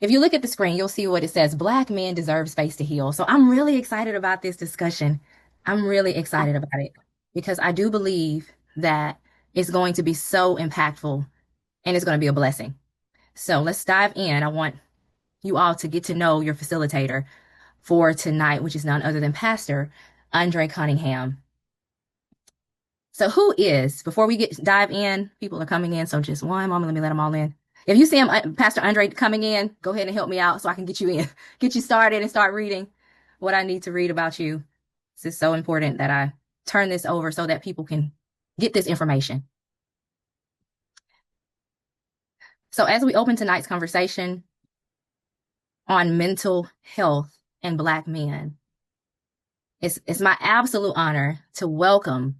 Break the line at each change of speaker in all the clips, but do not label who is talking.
If you look at the screen, you'll see what it says, Black men deserve space to heal. So I'm really excited about this discussion. I'm really excited about it because I do believe that it's going to be so impactful and it's going to be a blessing. So let's dive in. I want you all to get to know your facilitator for tonight, which is none other than Pastor Andra Cunningham. So before we dive in, people are coming in. So just one moment, let me let them all in. If you see him, Pastor Andre coming in, go ahead and help me out so I can get you in, get you started and start reading what I need to read about you. This is so important that I turn this over so that people can get this information. So as we open tonight's conversation on mental health and Black men, it's my absolute honor to welcome.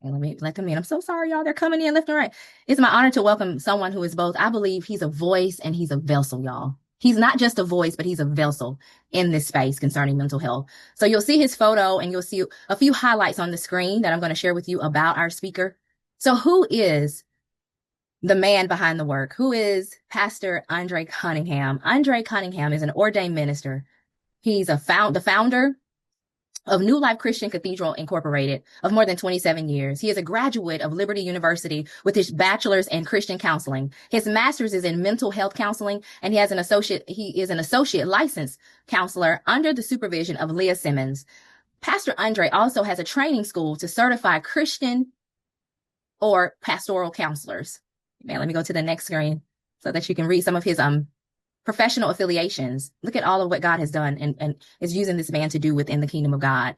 And let me let them in. I'm so sorry, y'all. They're coming in left and right. It's my honor to welcome someone who is both. I believe he's a voice and he's a vessel, y'all. He's not just a voice, but he's a vessel in this space concerning mental health. So you'll see his photo and you'll see a few highlights on the screen that I'm going to share with you about our speaker. So who is the man behind the work? Who is Pastor Andra Cunningham? Andra Cunningham is an ordained minister. He's the founder of New Life Christian Cathedral Incorporated of more than 27 years. He is a graduate of Liberty University with his bachelor's in Christian counseling. His master's is in mental health counseling, and he is an associate licensed counselor under the supervision of Leah Simmons. Pastor Andre also has a training school to certify Christian or pastoral counselors. Man, let me go to the next screen so that you can read some of his professional affiliations. Look at all of what God has done and is using this man to do within the kingdom of God.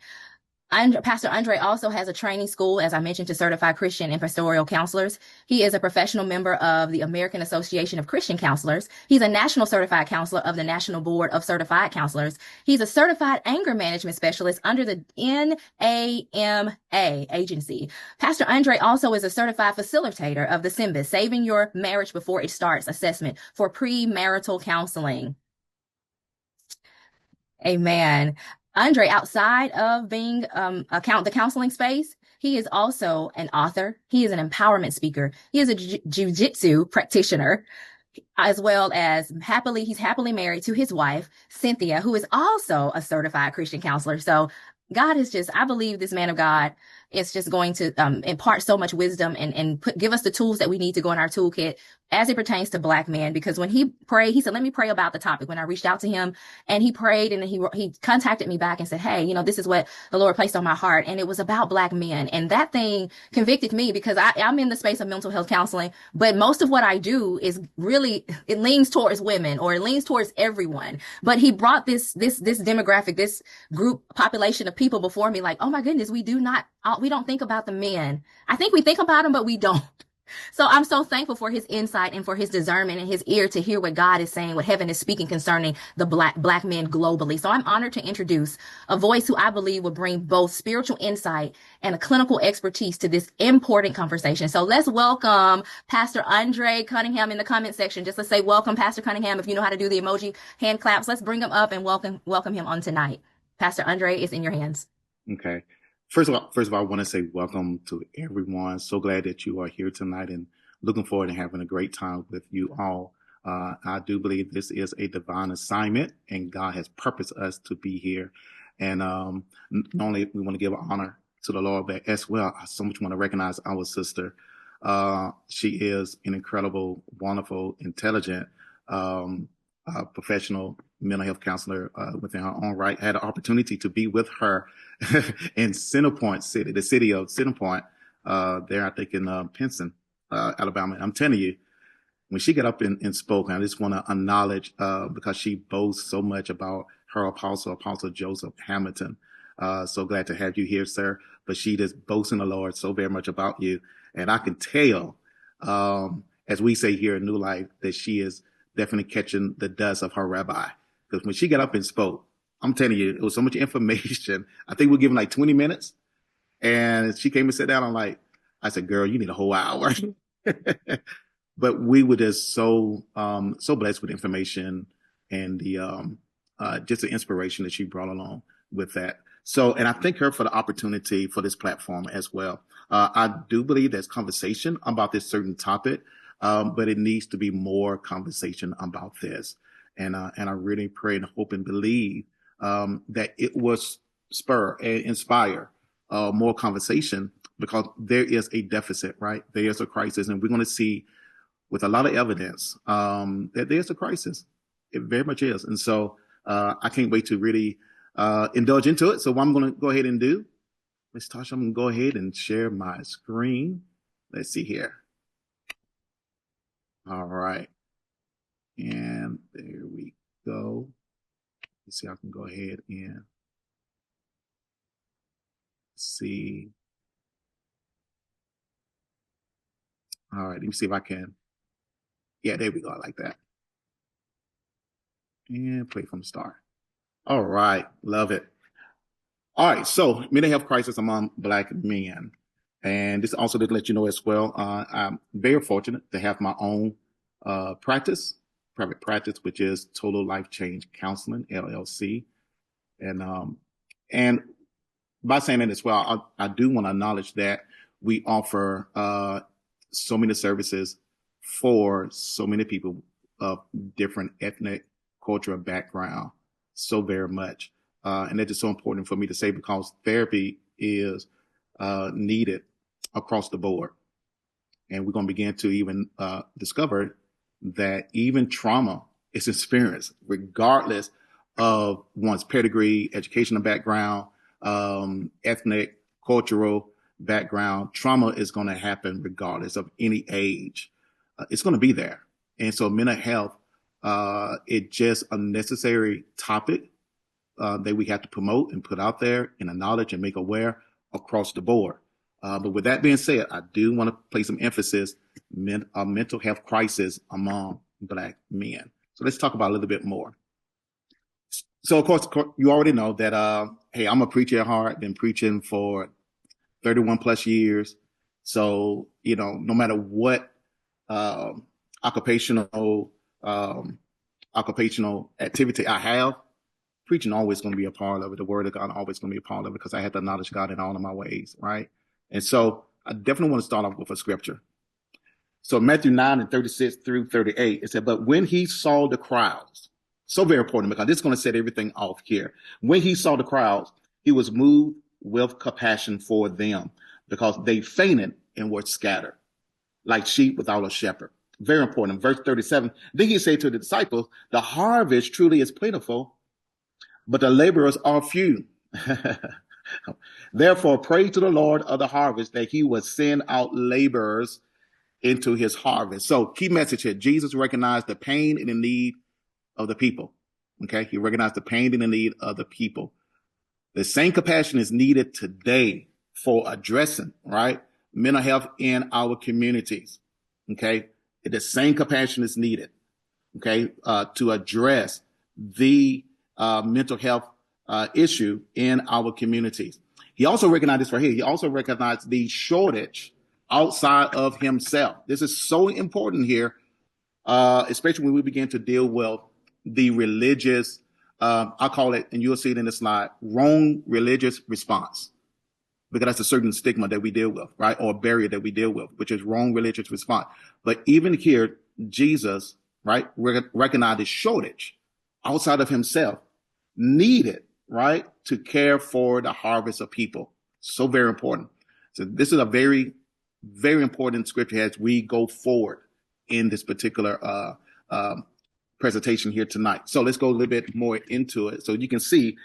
Pastor Andre also has a training school, as I mentioned, to certify Christian and pastoral counselors. He is a professional member of the American Association of Christian Counselors. He's a national certified counselor of the National Board of Certified Counselors. He's a certified anger management specialist under the NAMA agency. Pastor Andre also is a certified facilitator of the SYMBIS, Saving Your Marriage Before It Starts assessment for premarital counseling. Amen. Andre, outside of being the counseling space, he is also an author. He is an empowerment speaker. He is a jiu-jitsu practitioner, as well as he's happily married to his wife, Cynthia, who is also a certified Christian counselor. So God is I believe this man of God is just going to impart so much wisdom and give us the tools that we need to go in our toolkit as it pertains to Black men. Because when he prayed, he said, let me pray about the topic. When I reached out to him and he prayed and he contacted me back and said, hey, this is what the Lord placed on my heart. And it was about Black men. And that thing convicted me because I'm in the space of mental health counseling, but most of what I do is really, it leans towards women or it leans towards everyone. But he brought this demographic, this group population of people before me like, oh my goodness, we don't think about the men. I think we think about them, but we don't. So I'm so thankful for his insight and for his discernment and his ear to hear what God is saying, what heaven is speaking concerning the black men globally. So I'm honored to introduce a voice who I believe will bring both spiritual insight and a clinical expertise to this important conversation. So let's welcome Pastor Andra Cunningham in the comment section. Just let's say welcome, Pastor Cunningham. If you know how to do the emoji hand claps, let's bring him up and welcome him on tonight. Pastor Andra, it's in your hands.
Okay. First of all, I want to say welcome to everyone. So glad that you are here tonight and looking forward to having a great time with you all. I do believe this is a divine assignment and God has purposed us to be here. And not only we want to give honor to the Lord, but as well, I so much want to recognize our sister. She is an incredible, wonderful, intelligent, professional mental health counselor within her own right. I had an opportunity to be with her in Centerpoint City, the city of Centerpoint, there, I think in Pinson, Alabama. And I'm telling you, when she got up and spoke, I just want to acknowledge, because she boasts so much about her Apostle Joseph Hamilton. So glad to have you here, sir. But she just boasts in the Lord so very much about you. And I can tell, as we say here in New Life, that she is definitely catching the dust of her rabbi. Because when she got up and spoke, I'm telling you, it was so much information. I think we're given like 20 minutes. And she came and sat down. I said, girl, you need a whole hour. But we were just so blessed with information and the just the inspiration that she brought along with that. So, and I thank her for the opportunity for this platform as well. I do believe there's conversation about this certain topic, but it needs to be more conversation about this. And I really pray and hope and believe that it will spur and inspire more conversation, because there is a deficit, right? There is a crisis, and we're going to see with a lot of evidence that there's a crisis. It very much is. And so I can't wait to really indulge into it. So what I'm going to go ahead and do, Ms. Tasha, I'm going to go ahead and share my screen. Let's see here. All right. And there we go. Let's see, I can go ahead and see. All right, let me see if I can. Yeah, there we go. I like that. And play from the start. All right, love it. All right, so mental health crisis among Black men. And this also to let you know as well, I'm very fortunate to have my own private practice, which is Total Life Change Counseling, LLC. And by saying that as well, I do want to acknowledge that we offer so many services for so many people of different ethnic, cultural background, so very much. And that is so important for me to say, because therapy is needed across the board. And we're going to begin to even discover that even trauma is experienced regardless of one's pedigree, educational background, ethnic, cultural background. Trauma is going to happen regardless of any age. It's going to be there. And so mental health, it's just a necessary topic that we have to promote and put out there and acknowledge and make aware across the board. But with that being said, I do want to place some emphasis on mental health crisis among Black men. So let's talk about it a little bit more. So, of course, you already know that, hey, I'm a preacher at heart, been preaching for 31 plus years. So, no matter what occupational activity I have, preaching always going to be a part of it. The word of God always going to be a part of it, because I had to acknowledge God in all of my ways, right? And so I definitely want to start off with a scripture. So Matthew 9:36 through 38, it said, but when he saw the crowds, so very important, because this is going to set everything off here. When he saw the crowds, he was moved with compassion for them, because they fainted and were scattered like sheep without a shepherd. Very important. Verse 37, then he said to the disciples, the harvest truly is plentiful, but the laborers are few. Therefore, pray to the Lord of the harvest that he will send out laborers into his harvest. So key message here, Jesus recognized the pain and the need of the people. Okay. He recognized the pain and the need of the people. The same compassion is needed today for addressing, right, mental health in our communities. Okay. The same compassion is needed, okay, to address the mental health issue in our communities. He also recognized this right here. He also recognized the shortage outside of himself. This is so important here, especially when we begin to deal with the religious, I call it, and you'll see it in the slide, wrong religious response. Because that's a certain stigma that we deal with, right? Or a barrier that we deal with, which is wrong religious response. But even here, Jesus, right, recognized the shortage outside of himself needed, right, to care for the harvest of people. So very important. So this is a very, very important scripture as we go forward in this particular presentation here tonight. So let's go a little bit more into it so you can see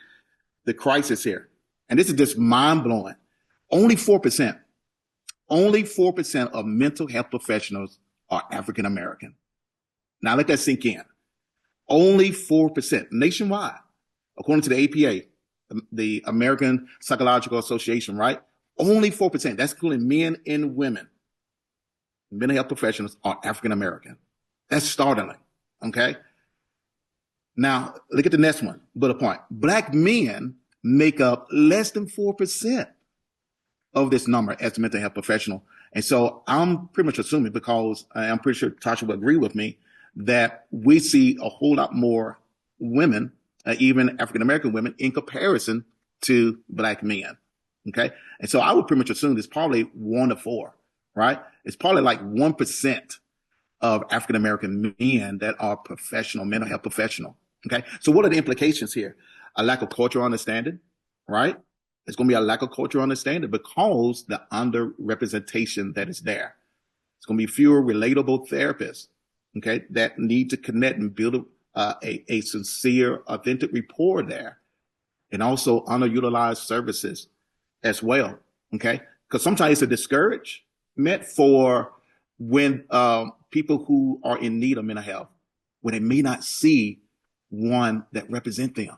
the crisis here. And this is just mind-blowing. Only 4% of mental health professionals are African American. Now let that sink in. Only 4% nationwide, according to the APA, the American Psychological Association, right? Only 4%. That's including men and women. Mental health professionals are African American. That's startling. Okay. Now look at the next one, bullet point. Black men make up less than 4% of this number as a mental health professional. And so I'm pretty much assuming, because I'm pretty sure Tasha will agree with me, that we see a whole lot more women, even African-American women, in comparison to Black men. Okay. And so I would pretty much assume it's probably 1 to 4, right? It's probably like 1% of African American men that are professional, mental health professional. Okay. So what are the implications here? A lack of cultural understanding, right? It's going to be a lack of cultural understanding because the underrepresentation that is there. It's going to be fewer relatable therapists, okay, that need to connect and build a sincere, authentic rapport there, and also underutilized services as well, okay? Because sometimes it's a discouragement for when people who are in need of mental health, when they may not see one that represent them,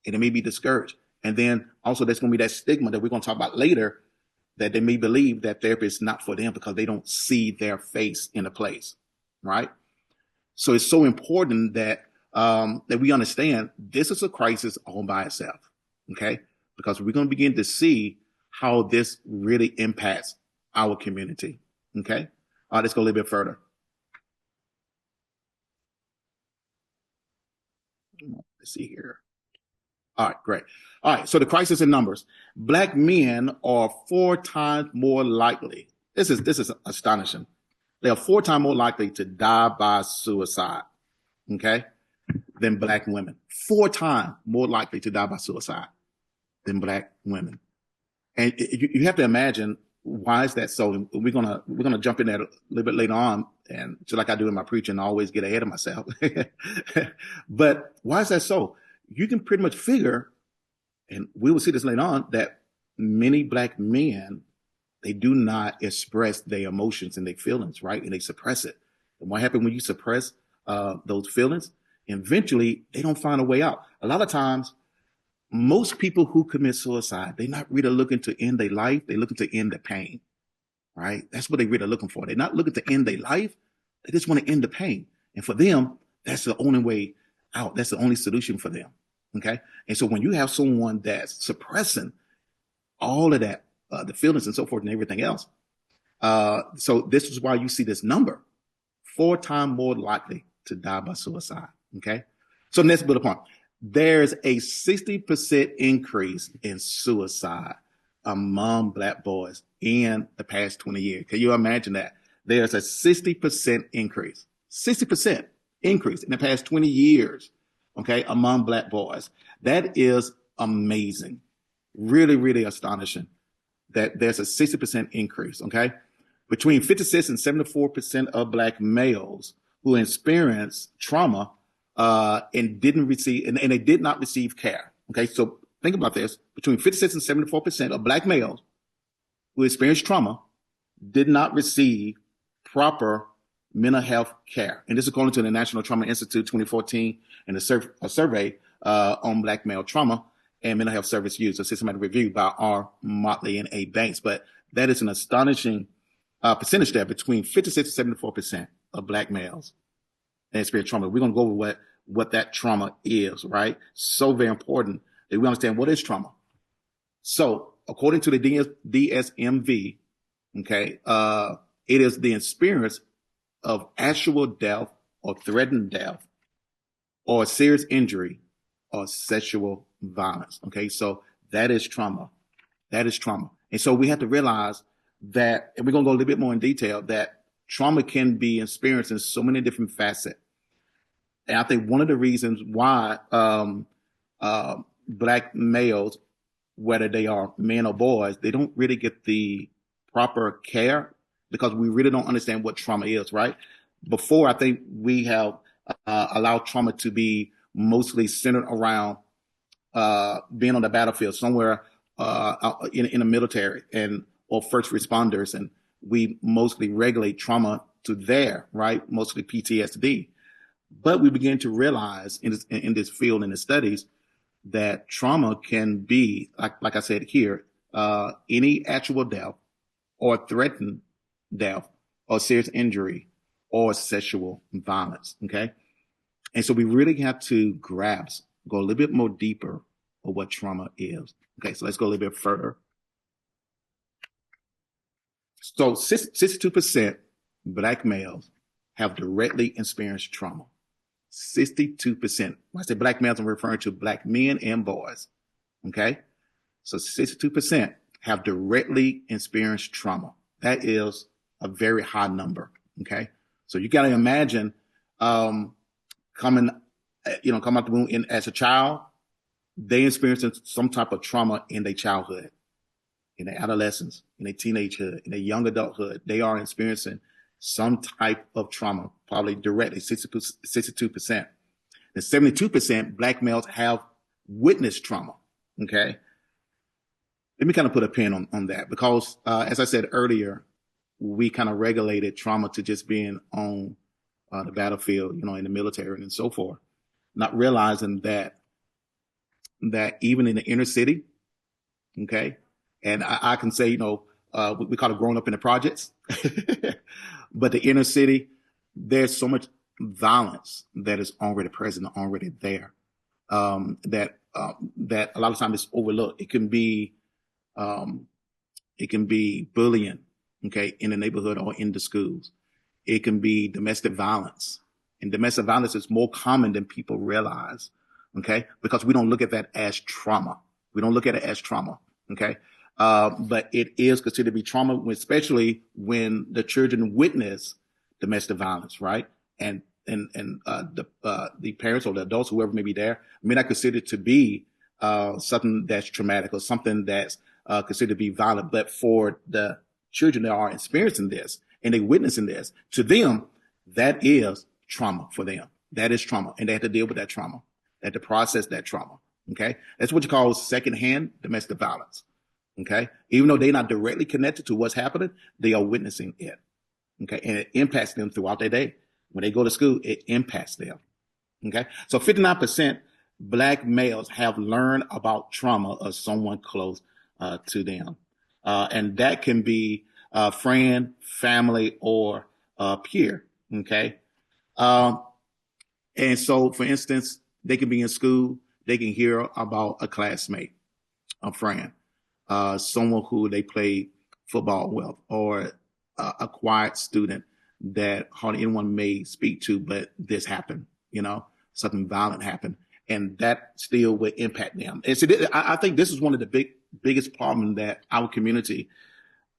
and they may be discouraged. And then also there's going to be that stigma that we're going to talk about later, that they may believe that therapy is not for them because they don't see their face in a place, right? So it's so important that that we understand this is a crisis all by itself, okay? Because we're going to begin to see how this really impacts our community, okay? Let's go a little bit further. Let's see here. All right, great. All right, so the crisis in numbers. Black men are 4 times more likely. This is astonishing. They are 4 times more likely to die by suicide, okay, than black women. 4 times more likely to die by suicide than black women. And you have to imagine, why is that so? We're gonna jump in there a little bit later on, and just like I do in my preaching, I always get ahead of myself. But why is that so? You can pretty much figure, and we will see this later on, that many black men, they do not express their emotions and their feelings, right? And they suppress it. And what happens when you suppress those feelings? Eventually, they don't find a way out. A lot of times, most people who commit suicide, they're not really looking to end their life. They're looking to end the pain, right? That's what they're really looking for. They're not looking to end their life. They just want to end the pain. And for them, that's the only way out. That's the only solution for them. Okay. And so when you have someone that's suppressing all of that, the feelings and so forth and everything else, so this is why you see this number 4 times more likely to die by suicide. Okay. So next bullet point. There's a 60% increase in suicide among black boys in the past 20 years. Can you imagine that? There's a 60% increase, 60% increase in the past 20 years, okay, among black boys. That is amazing. Really, really astonishing that there's a 60% increase, okay? Between 56 and 74% of black males who experience trauma and they did not receive care. Okay, so think about this: between 56 and 74% of black males who experienced trauma did not receive proper mental health care. And this is according to the National Trauma Institute 2014 and a survey on black male trauma and mental health service use, a systematic review by R. Motley and A. Banks. But that is an astonishing percentage there, between 56 and 74% of black males and experience trauma. We're going to go over what that trauma is, right? So very important that we understand what is trauma. So according to the DSMV, okay, it is the experience of actual death or threatened death or serious injury or sexual violence. Okay, so that is trauma. That is trauma. And so we have to realize that, and we're going to go a little bit more in detail, that trauma can be experienced in so many different facets. And I think one of the reasons why black males, whether they are men or boys, they don't really get the proper care because we really don't understand what trauma is, right? Before, I think we have allowed trauma to be mostly centered around being on the battlefield somewhere in the military or first responders, and we mostly regulate trauma to there, right? Mostly PTSD. But we begin to realize in this field, in the studies, that trauma can be, like I said here, any actual death or threatened death or serious injury or sexual violence, okay? And so we really have to grasp, go a little bit more deeper of what trauma is. Okay, so let's go a little bit further. So 62% black males have directly experienced trauma. 62%. When I say black males, I'm referring to black men and boys. Okay? So 62% have directly experienced trauma. That is a very high number. Okay? So you got to imagine um, coming, come out the womb as a child, they experiencing some type of trauma in their childhood, in their adolescence, in their teenagehood, in their young adulthood. They are experiencing some type of trauma, probably directly 62%. And 72% black males have witnessed trauma. Okay. Let me kind of put a pin on that because, as I said earlier, we kind of regulated trauma to just being on the battlefield, in the military and so forth, not realizing that even in the inner city, okay, and I can say, we call it growing up in the projects, but the inner city, there's so much violence that is already present, already there, that a lot of times it's overlooked. Um, it can be bullying, okay, in the neighborhood or in the schools. It can be domestic violence. And domestic violence is more common than people realize, okay, because we don't look at that as trauma. We don't look at it as trauma, okay? But it is considered to be trauma, especially when the children witness domestic violence, right? And the parents or the adults, whoever may be there, may not consider it to be something that's traumatic or something that's considered to be violent. But for the children that are experiencing this and they witnessing this, to them, that is trauma for them. That is trauma. And they have to deal with that trauma. They have to process that trauma. Okay. That's what you call secondhand domestic violence. Okay. Even though they're not directly connected to what's happening, they are witnessing it. Okay. And it impacts them throughout their day. When they go to school, it impacts them. Okay. So 59% black males have learned about trauma of someone close to them. And that can be a friend, family, or peer. Okay. Um, and so, for instance, they can be in school, they can hear about a classmate, a friend, someone who they play football with, or a quiet student that hardly anyone may speak to, but this happened, something violent happened, and that still would impact them. And so I think this is one of the biggest problems that our community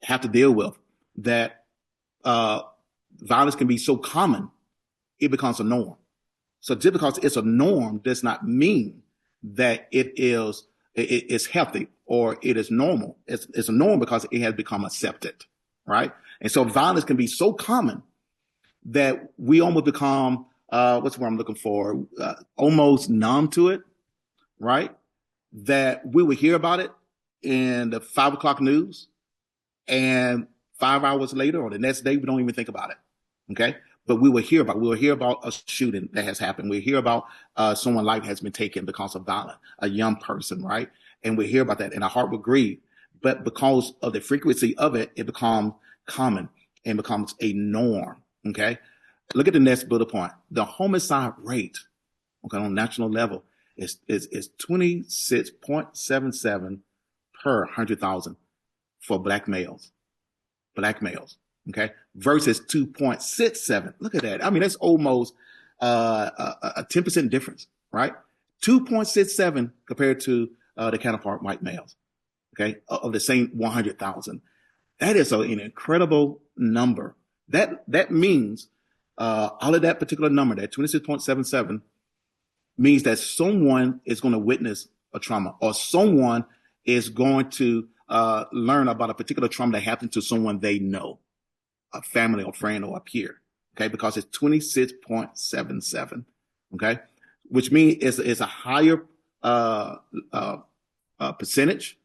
have to deal with, that uh, violence can be so common, it becomes a norm. So just because it's a norm does not mean that it's healthy or it is normal. It's a norm because it has become accepted, right? And so violence can be so common that we almost become what's the word I'm looking for? Almost numb to it, right? That we would hear about it in the 5 o'clock news, and 5 hours later or the next day we don't even think about it. Okay. But we will hear about a shooting that has happened. We hear about someone's life has been taken because of violence, a young person, right? And we hear about that, and our heart will grieve. But because of the frequency of it, it becomes common and becomes a norm. Okay. Look at the next bullet point. The homicide rate, okay, on a national level is 26.77 per 100,000 for black males. Black males. Okay, versus 2.67. Look at that. I mean, that's almost a 10% difference, right? 2.67 compared to the counterpart white males, okay, of the same 100,000. That is an incredible number. That means all of that particular number, that 26.77, means that someone is going to witness a trauma, or someone is going to learn about a particular trauma that happened to someone they know, a family or friend or a peer, okay, because it's 26.77, okay, which means it's a higher percentage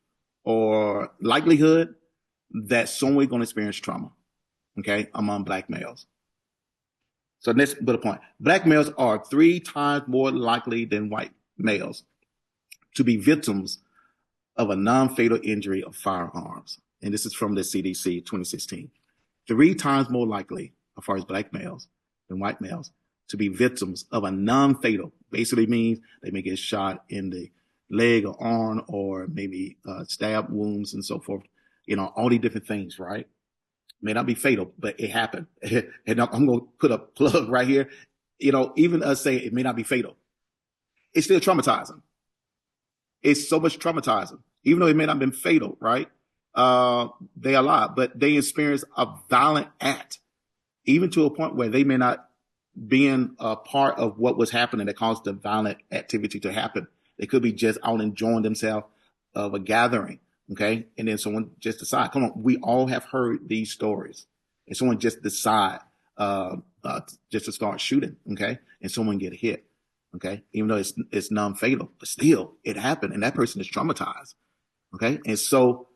or likelihood that someone's going to experience trauma, okay, among black males. So next bullet point, black males are 3 times more likely than white males to be victims of a non-fatal injury of firearms. And this is from the CDC 2016. 3 times more likely, as far as black males than white males, to be victims of a non-fatal. Basically means they may get shot in the leg or arm, or maybe stab wounds and so forth. All these different things, right? May not be fatal, but it happened. And I'm going to put a plug right here. Even us saying it may not be fatal, it's still traumatizing. It's so much traumatizing, even though it may not have been fatal, right? They are alive, but they experience a violent act even to a point where they may not being a part of what was happening that caused the violent activity to happen. They could be just out enjoying themselves of a gathering, okay? And then someone just decide, come on, we all have heard these stories. And someone just decide just to start shooting, okay? And someone get hit, okay? Even though it's non-fatal, but still it happened and that person is traumatized, okay? And so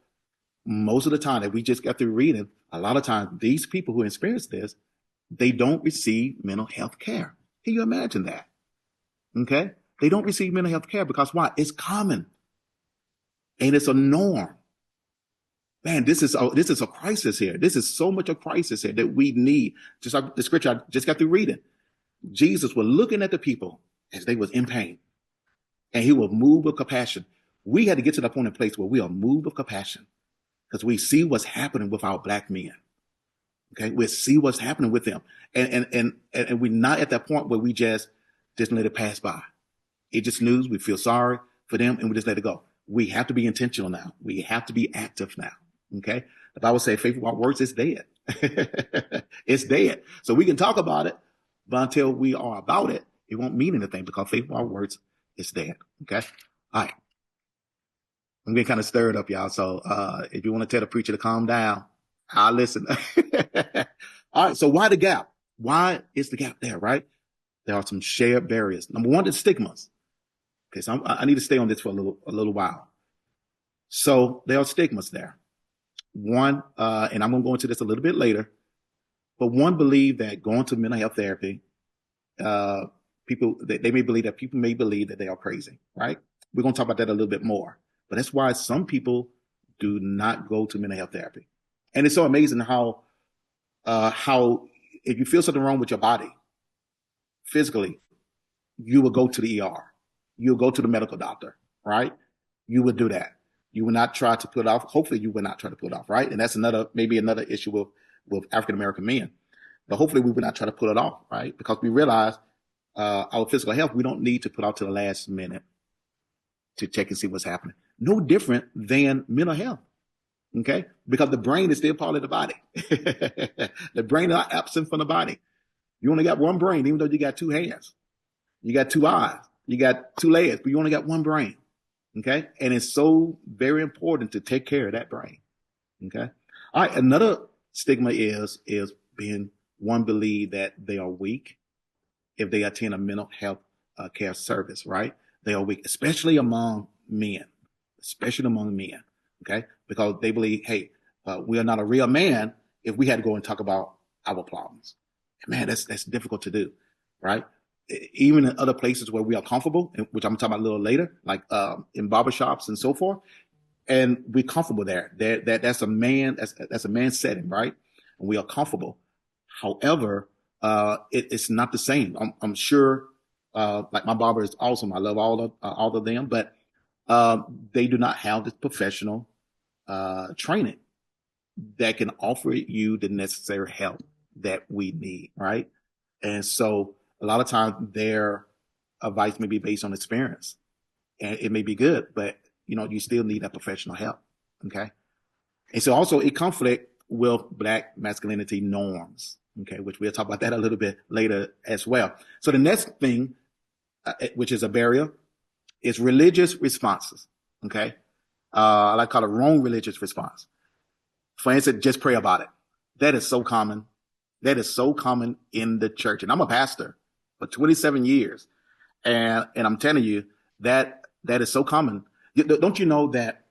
most of the time that we just got through reading, a lot of times these people who experience this, they don't receive mental health care. Can you imagine that? Okay? They don't receive mental health care because why? It's common and it's a norm. Man, this is a crisis here. This is so much a crisis here that we need. Just like the scripture I just got through reading. Jesus was looking at the people as they was in pain, and he was moved with compassion. We had to get to the point in place where we are moved with compassion because we see what's happening with our black men. Okay, we see what's happening with them, and we're not at that point where we just let it pass by. It just news. We feel sorry for them, and we just let it go. We have to be intentional now. We have to be active now. Okay, the Bible says faith without works is dead. It's dead. So we can talk about it, but until we are about it, it won't mean anything because faith without works is dead. Okay, all right. I'm getting kind of stirred up, y'all. So if you want to tell the preacher to calm down, I'll listen. All right. So why the gap? Why is the gap there, right? There are some shared barriers. Number one, the stigmas. Okay. So I need to stay on this for a little while. So there are stigmas there. One, and I'm going to go into this a little bit later, but one believe that going to mental health therapy, people, they may believe that people may believe that they are crazy, right? We're going to talk about that a little bit more, but that's why some people do not go to mental health therapy. And it's so amazing how if you feel something wrong with your body physically, you will go to the ER. You'll go to the medical doctor, right? You would do that. You will not try to put it off. Hopefully you will not try to put it off, right? And that's maybe another issue with African-American men. But hopefully we will not try to put it off, right? Because we realize our physical health, we don't need to put out to the last minute to check and see what's happening. No different than mental health. Okay, because the brain is still part of the body. The brain is not absent from the body. You only got one brain, even though you got two hands, you got two eyes, you got two legs, but you only got one brain. Okay, and it's so very important to take care of that brain. Okay, all right. Another stigma is being one believe that they are weak if they attend a mental health care service. Right, they are weak, especially among men, especially among men. Okay, because they believe, hey, we are not a real man if we had to go and talk about our problems. And man, that's difficult to do, right? Even in other places where we are comfortable, which I'm gonna talk about a little later, like in barbershops and so forth, and we're comfortable there. That's a man setting, right? And we are comfortable. However, it's not the same. I'm sure, like my barber is awesome. I love all of them, but they do not have this professional training that can offer you the necessary help that we need, right? And so a lot of times their advice may be based on experience, and it may be good, but you still need that professional help. Okay, and so also it conflict with Black masculinity norms. Okay, which we'll talk about that a little bit later as well. So the next thing, which is a barrier, is religious responses. Okay, I like to call it wrong religious response. For instance, just pray about it. That is so common. That is so common in the church, and I'm a pastor for 27 years, and I'm telling you that is so common. Don't you know that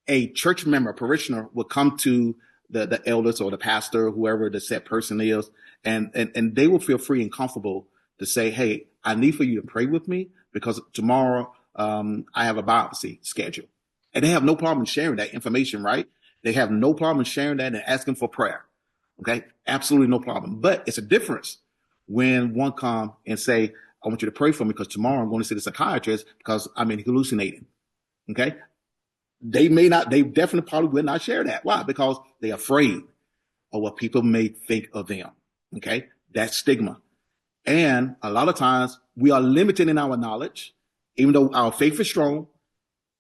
a church member, a parishioner, will come to the elders or the pastor, whoever the set person is, and they will feel free and comfortable to say, hey, I need for you to pray with me because tomorrow I have a biopsy scheduled. And they have no problem sharing that information, right? They have no problem sharing that and asking for prayer. Okay, absolutely no problem. But it's a difference when one come and say, I want you to pray for me because tomorrow I'm going to see the psychiatrist because I'm hallucinating. Okay, they definitely probably will not share that. Why? Because they're afraid of what people may think of them. Okay, that's stigma. And a lot of times we are limited in our knowledge, even though our faith is strong,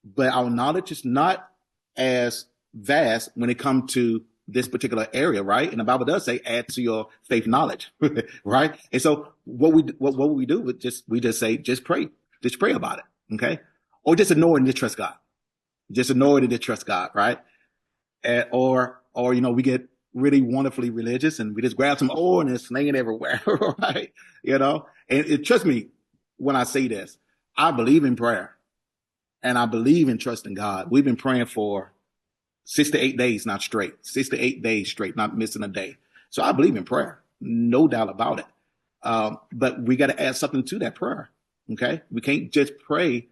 but our knowledge is not as vast when it comes to this particular area, right? And the Bible does say add to your faith knowledge, right? And so what we do with we just say just pray about it, okay? Or just ignore it and just trust God, just ignore it and just trust God, right? Or we get really wonderfully religious and we just grab some oil and it's slinging everywhere, right? And trust me when I say this, I believe in prayer and I believe in trusting God. We've been praying for 6 to 8 days, not straight, 6 to 8 days straight, not missing a day. So I believe in prayer, no doubt about it. But we got to add something to that prayer. Okay. We can't just pray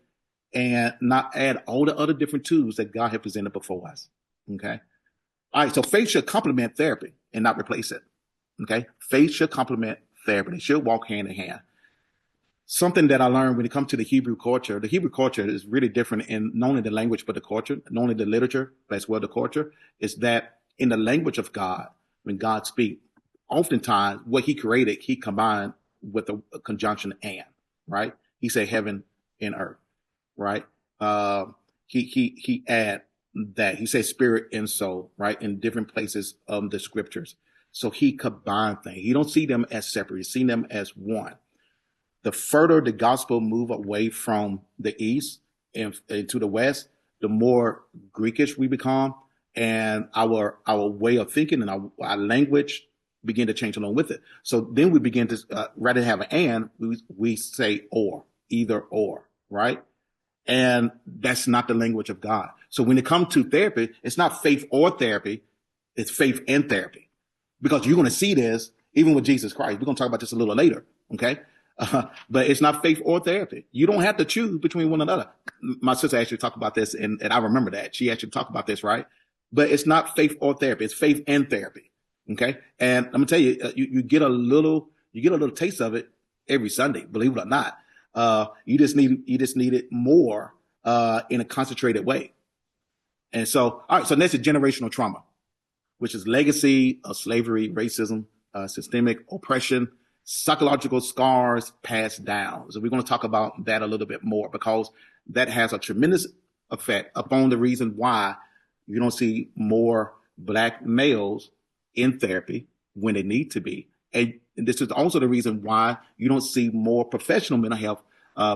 and not add all the other different tools that God has presented before us. Okay. All right. So faith should complement therapy and not replace it. Okay. Faith should complement therapy. They should walk hand in hand. Something that I learned when it comes to the Hebrew culture is really different in not only the language, but the culture, not only the literature, but as well the culture, is that in the language of God, when God speaks, oftentimes what he created, he combined with a conjunction and, right? He said heaven and earth, right? He add that. He said spirit and soul, right? In different places of the scriptures. So he combined things. He don't see them as separate. He see them as one. The further the gospel move away from the east and to the west, the more Greekish we become, and our way of thinking and our language begin to change along with it. So then we begin to rather than have an and, we say or, either or, right? And that's not the language of God. So when it comes to therapy, it's not faith or therapy, it's faith and therapy, because you're going to see this even with Jesus Christ. We're going to talk about this a little later, okay? But it's not faith or therapy. You don't have to choose between one another. My sister actually talked about this, and I remember that. She actually talked about this, right? But it's not faith or therapy. It's faith and therapy. Okay. And I'm gonna tell you, you get a little taste of it every Sunday, believe it or not. You just need it more in a concentrated way. And so, all right, so next is generational trauma, which is legacy of slavery, racism, systemic oppression, psychological scars passed down. So we're going to talk about that a little bit more, because that has a tremendous effect upon the reason why you don't see more Black males in therapy when they need to be. And this is also the reason why you don't see more professional mental health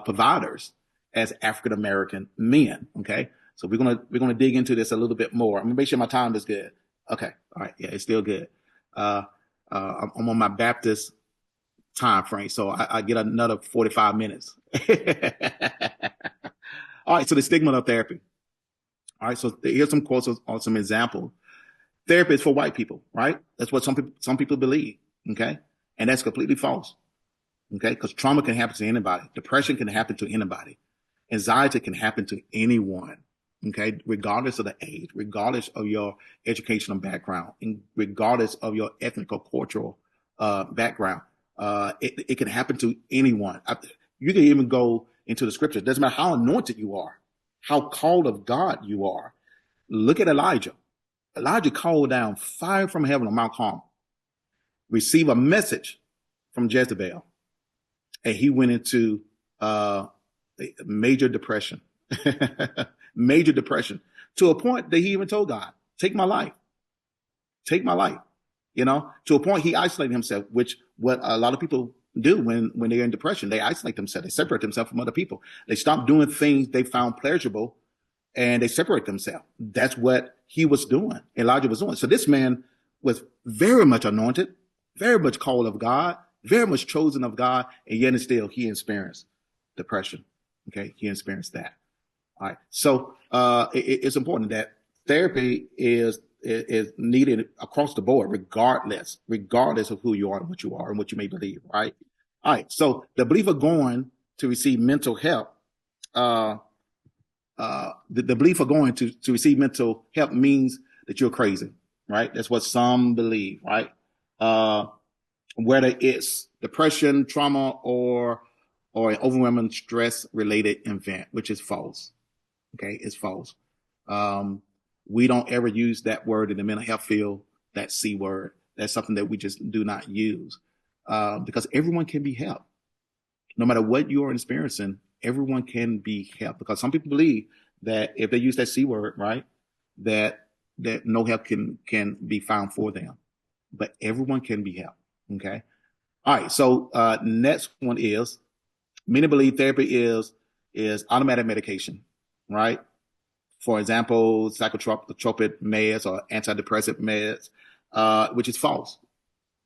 providers as African American men. Okay, so we're gonna dig into this a little bit more. I'm gonna make sure my time is good. Okay, all right, yeah, it's still good. I'm on my Baptist time frame, so I get another 45 minutes. All right, so the stigma of therapy. All right, so here's some quotes on some examples. Therapy is for white people, right? That's what some people believe, okay? And that's completely false, okay? Because trauma can happen to anybody. Depression can happen to anybody. Anxiety can happen to anyone, okay? Regardless of the age, regardless of your educational background, and regardless of your ethnic or cultural background. It can happen to anyone. You can even go into the scriptures. It doesn't matter how anointed you are, how called of God you are. Look at Elijah. Elijah called down fire from heaven on Mount Carmel, received a message from Jezebel, and he went into major depression, major depression, to a point that he even told God, take my life, take my life. To a point he isolated himself, which what a lot of people do when they're in depression. They isolate themselves. They separate themselves from other people. They stop doing things they found pleasurable, and they separate themselves. That's what he was doing. Elijah was doing. So this man was very much anointed, very much called of God, very much chosen of God, and yet and still he experienced depression. Okay, he experienced that. All right. So it's important that therapy is needed across the board, regardless of who you are and what you may believe, right? All right. So the belief of going to receive mental help, the belief of going to receive mental help means that you're crazy, right? That's what some believe, right? Whether it's depression, trauma, or an overwhelming stress related event, which is false. Okay, it's false. We don't ever use that word in the mental health field, that C word. That's something that we just do not use, because everyone can be helped. No matter what you are experiencing, everyone can be helped, because some people believe that if they use that C word, right, that that no help can be found for them, but everyone can be helped. Okay. All right. So next one is many believe therapy is automatic medication, right? For example, psychotropic meds or antidepressant meds, which is false.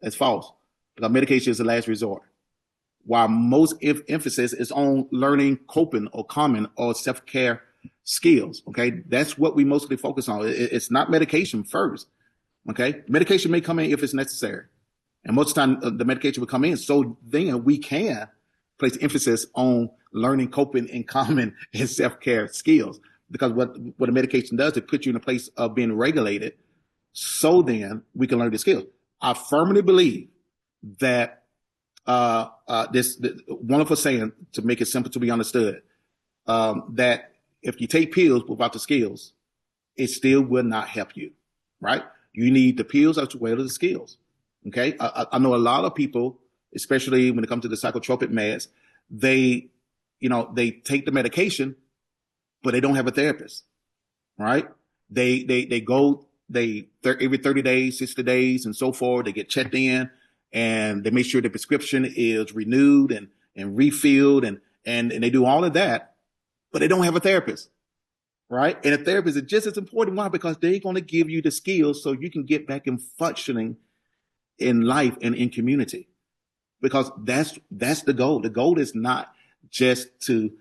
It's false because medication is the last resort. While most emphasis is on learning coping or common or self-care skills. Okay, that's what we mostly focus on. It's not medication first. Okay, medication may come in if it's necessary, and most of the time the medication will come in. So then we can place emphasis on learning coping and common and self-care skills because what a medication does, it puts you in a place of being regulated. So then we can learn the skills. I firmly believe that this wonderful saying to make it simple to be understood, that if you take pills without the skills, it still will not help you, right? You need the pills as well as the skills. Okay. I know a lot of people, especially when it comes to the psychotropic meds, they take the medication, but they don't have a therapist, right? They go, every 30 days, 60 days and so forth, they get checked in and they make sure the prescription is renewed and refilled and they do all of that, but they don't have a therapist, right? And a therapist is just as important. Why? Because they're going to give you the skills so you can get back and functioning in life and in community. Because that's the goal. The goal is not just to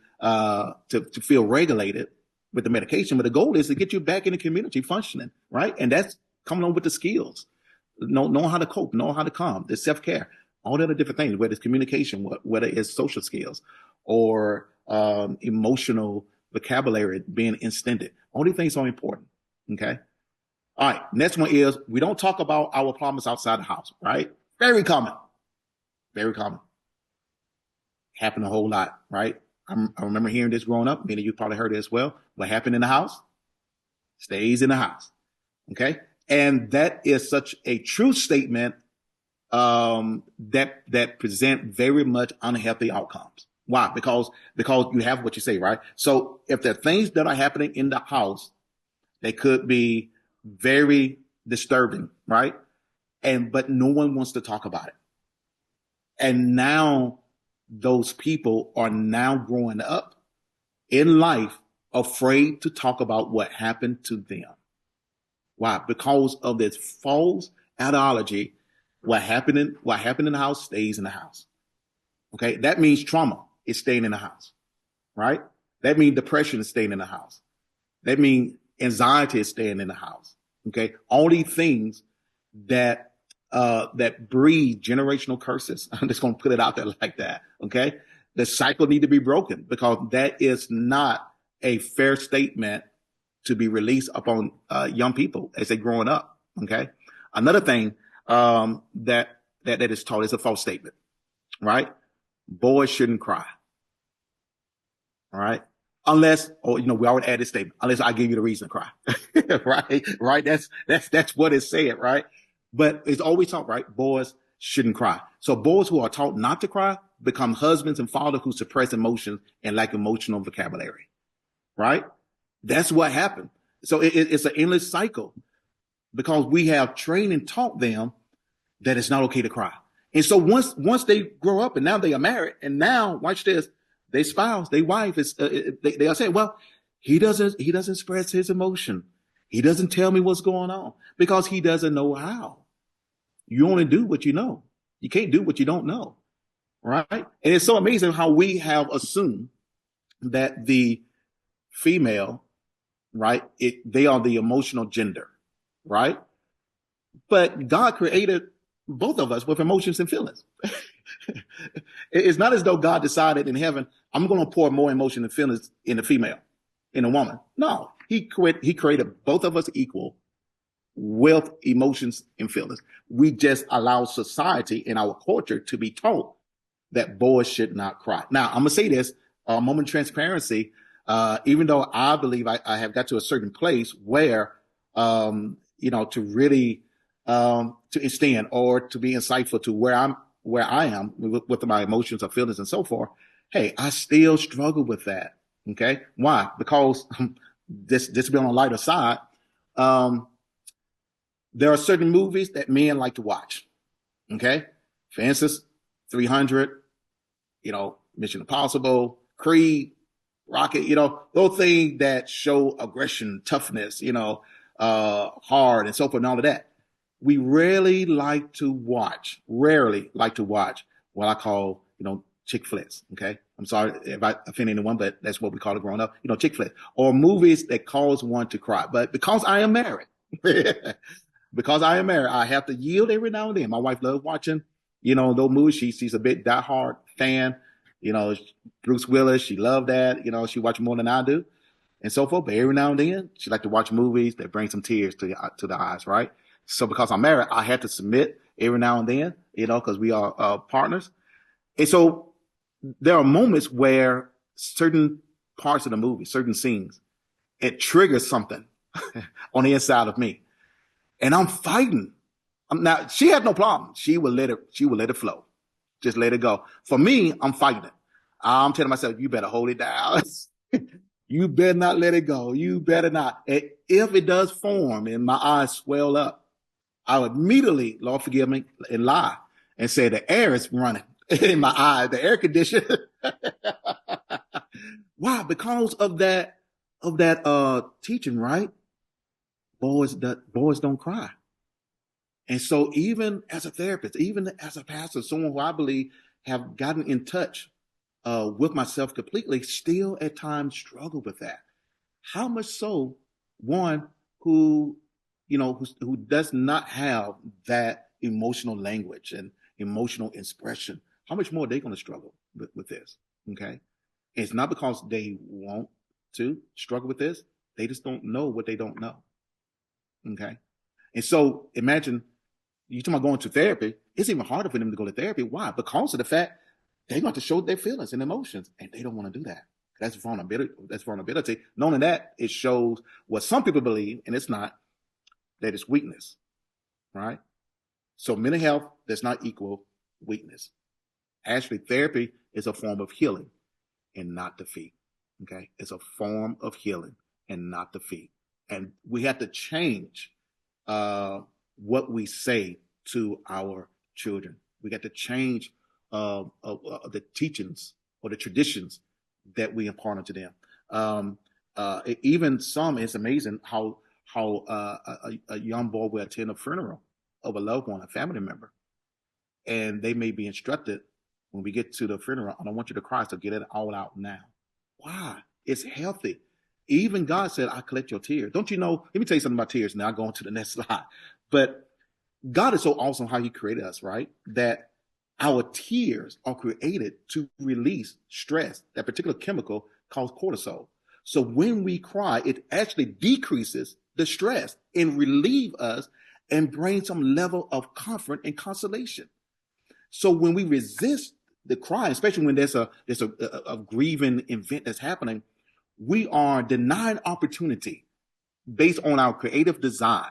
feel regulated with the medication, but the goal is to get you back in the community functioning, right? And that's coming on with the skills, know how to cope, know how to calm, the self-care, all the other different things, whether it's communication, whether it's social skills or emotional vocabulary being extended. All these things are important. Okay. All right. Next one is we don't talk about our problems outside the house, right? Very common. Very common. Happen a whole lot, right? I remember hearing this growing up. Many of you probably heard it as well. What happened in the house stays in the house. Okay. And that is such a true statement that present very much unhealthy outcomes. Why? Because you have what you say, right? So if there are things that are happening in the house, they could be very disturbing, right? But no one wants to talk about it. And now those people are now growing up in life afraid to talk about what happened to them. Why? Because of this false ideology. What happened in the house stays in the house. Okay. That means trauma is staying in the house, right? That means depression is staying in the house. That means anxiety is staying in the house. Okay. All these things that breed generational curses. I'm just going to put it out there like that. Okay. The cycle need to be broken because that is not a fair statement to be released upon young people as they're growing up. Okay. Another thing that is taught is a false statement, right? Boys shouldn't cry. All right. Unless, or we already add this statement, unless I give you the reason to cry. Right. That's what it's saying, right? But it's always taught, right? Boys shouldn't cry. So boys who are taught not to cry become husbands and fathers who suppress emotions and lack emotional vocabulary, right? That's what happened. So it's an endless cycle because we have trained and taught them that it's not okay to cry. And so once they grow up and now they are married and now watch this, their spouse, their wife is, they are saying, well, he doesn't express his emotion. He doesn't tell me what's going on because he doesn't know how. You only do what you know. You can't do what you don't know. Right. And it's so amazing how we have assumed that the female, right, they are the emotional gender. Right. But God created both of us with emotions and feelings. It's not as though God decided in heaven, I'm going to pour more emotion and feelings in a female, in a woman. No, he created both of us equal with emotions and feelings. We just allow society and our culture to be taught that boys should not cry. Now, I'm going to say this, moment of transparency, even though I believe I have got to a certain place where, to really, to extend or to be insightful to where I am with my emotions or feelings and so forth. Hey, I still struggle with that. Okay. Why? Because this be on a lighter side. there are certain movies that men like to watch. Okay. For instance, 300, Mission Impossible, Creed, Rocket, those things that show aggression, toughness, hard and so forth and all of that. We rarely like to watch what I call, chick flicks. Okay. I'm sorry if I offend anyone, but that's what we call it growing up, chick flicks or movies that cause one to cry. But because I am married, I have to yield every now and then. My wife loves watching, those movies. She's a bit diehard fan. You know, Bruce Willis, she loved that. She watches more than I do, and so forth. But every now and then, she like to watch movies that bring some tears to the eyes, right? So because I'm married, I have to submit every now and then, because we are partners. And so there are moments where certain parts of the movie, certain scenes, it triggers something on the inside of me, and I'm fighting. Now she had no problem. She would let it flow. Just let it go. For me, I'm fighting it. I'm telling myself, you better hold it down. You better not let it go. You better not. And if it does form and my eyes swell up, I'll immediately, Lord forgive me, and lie and say the air is running in my eyes, the air conditioner. Why? Because of that teaching, right? Boys don't cry. And so even as a therapist, even as a pastor, someone who I believe have gotten in touch with myself completely, still at times struggle with that. How much so one who, who does not have that emotional language and emotional expression, how much more are they going to struggle with this? Okay. And it's not because they want to struggle with this. They just don't know what they don't know. Okay. And so imagine you talking about going to therapy. It's even harder for them to go to therapy. Why? Because of the fact they want to show their feelings and emotions, and they don't want to do that. That's vulnerability. That's vulnerability. Knowing that, it shows what some people believe, and it's not, that it's weakness, right? So mental health does not equal weakness. Actually, therapy is a form of healing and not defeat. Okay, it's a form of healing and not defeat. And we have to change what we say to our children. We got to change the teachings or the traditions that we impart onto them. Even some, it's amazing how a young boy will attend a funeral of a loved one, a family member, and they may be instructed when we get to the funeral, I don't want you to cry, so get it all out now. Why? It's healthy. Even God said, I collect your tears. Don't you know? Let me tell you something about tears now. Going to the next slide. But God is so awesome how he created us, right? That our tears are created to release stress, that particular chemical called cortisol. So when we cry, it actually decreases the stress and relieve us and bring some level of comfort and consolation. So when we resist the cry, especially when there's a grieving event that's happening, we are denying opportunity based on our creative design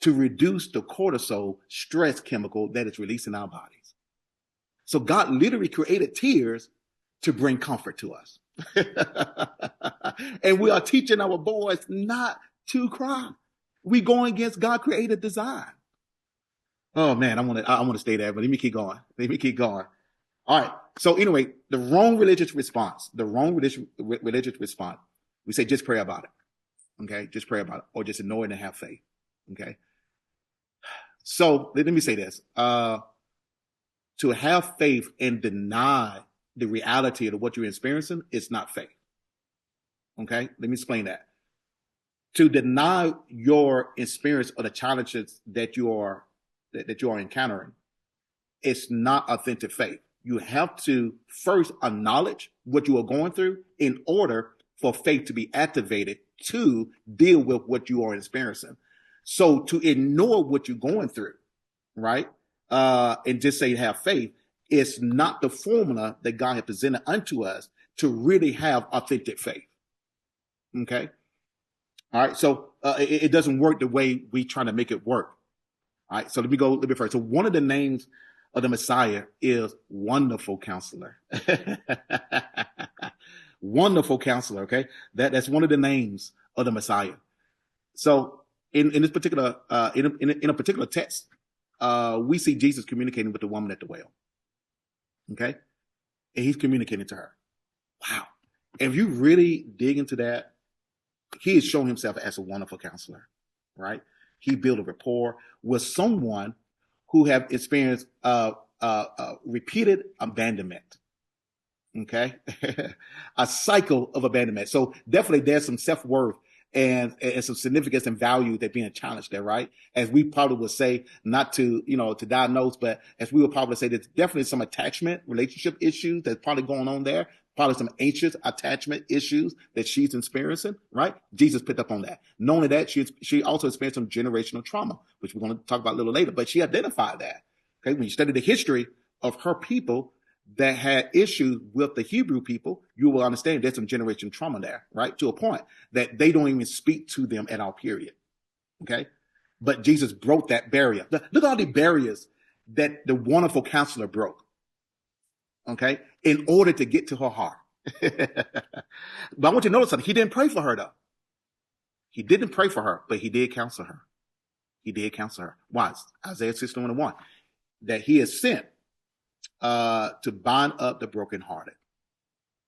to reduce the cortisol stress chemical that is released in our bodies. So God literally created tears to bring comfort to us. And we are teaching our boys not to cry. We going against God created design. Oh man, I want to stay there, but let me keep going. All right. So anyway, the wrong religious response. We say just pray about it. Okay, just pray about it, or just ignore it and have faith. Okay. So let me say this: to have faith and deny the reality of what you're experiencing is not faith. Okay, let me explain that. To deny your experience or the challenges that you are encountering, it's not authentic faith. You have to first acknowledge what you are going through in order for faith to be activated to deal with what you are experiencing. So to ignore what you're going through, right, and just say have faith, it's not the formula that God has presented unto us to really have authentic faith. Okay. All right. So it doesn't work the way we try to make it work. All right, so let me go a little bit further. So one of the names of the Messiah is Wonderful Counselor. Wonderful Counselor, okay? That's one of the names of the Messiah. So in this particular in a particular text, we see Jesus communicating with the woman at the well. Okay, and he's communicating to her. Wow, if you really dig into that, he has shown himself as a wonderful counselor, right? He built a rapport with someone who have experienced repeated abandonment. Okay, a cycle of abandonment. So definitely, there's some self worth and some significance and value that being challenged there, right? As we probably would say, not to to diagnose, but as we would probably say, there's definitely some attachment relationship issues that's probably going on there. Probably some anxious attachment issues that she's experiencing, right? Jesus picked up on that. Not only that, she also experienced some generational trauma, which we're going to talk about a little later. But she identified that. Okay, when you study the history of her people that had issues with the Hebrew people, you will understand there's some generation trauma there, right? To a point that they don't even speak to them at all, period. Okay. But Jesus broke that barrier. Look at all the barriers that the wonderful counselor broke. Okay. In order to get to her heart. But I want you to notice something. He didn't pray for her, though. He didn't pray for her, but he did counsel her. He did counsel her. Why? Isaiah 61:1. That he has sent to bind up the brokenhearted,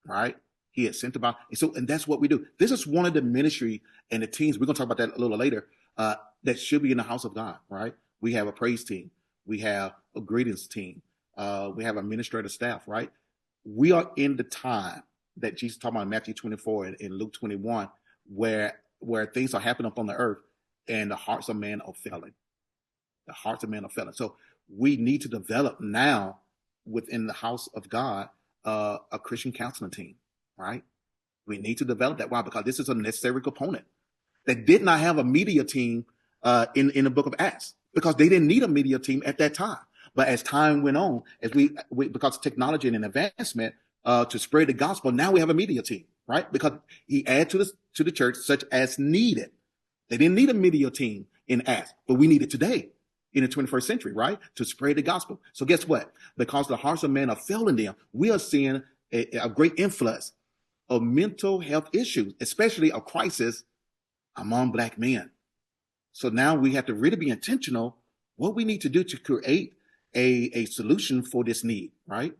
right? He had sent to bind, and that's what we do. This is one of the ministry and the teams. We're gonna talk about that a little later. That should be in the house of God, right? We have a praise team, we have a greetings team, we have administrative staff, right? We are in the time that Jesus talked about in Matthew 24 and Luke 21, where things are happening up on the earth, and the hearts of men are failing. The hearts of men are failing. So we need to develop now within the house of God, a Christian counseling team, right? We need to develop that. Why? Because this is a necessary component. They did not have a media team in the book of Acts because they didn't need a media team at that time. But as time went on, as we because of technology and advancement to spread the gospel, now we have a media team, right? Because he added to the church such as needed. They didn't need a media team in Acts, but we need it today in the 21st century, right? To spread the gospel. So guess what? Because the hearts of men are failing them, we are seeing a great influx of mental health issues, especially a crisis among Black men. So now we have to really be intentional what we need to do to create a solution for this need, right?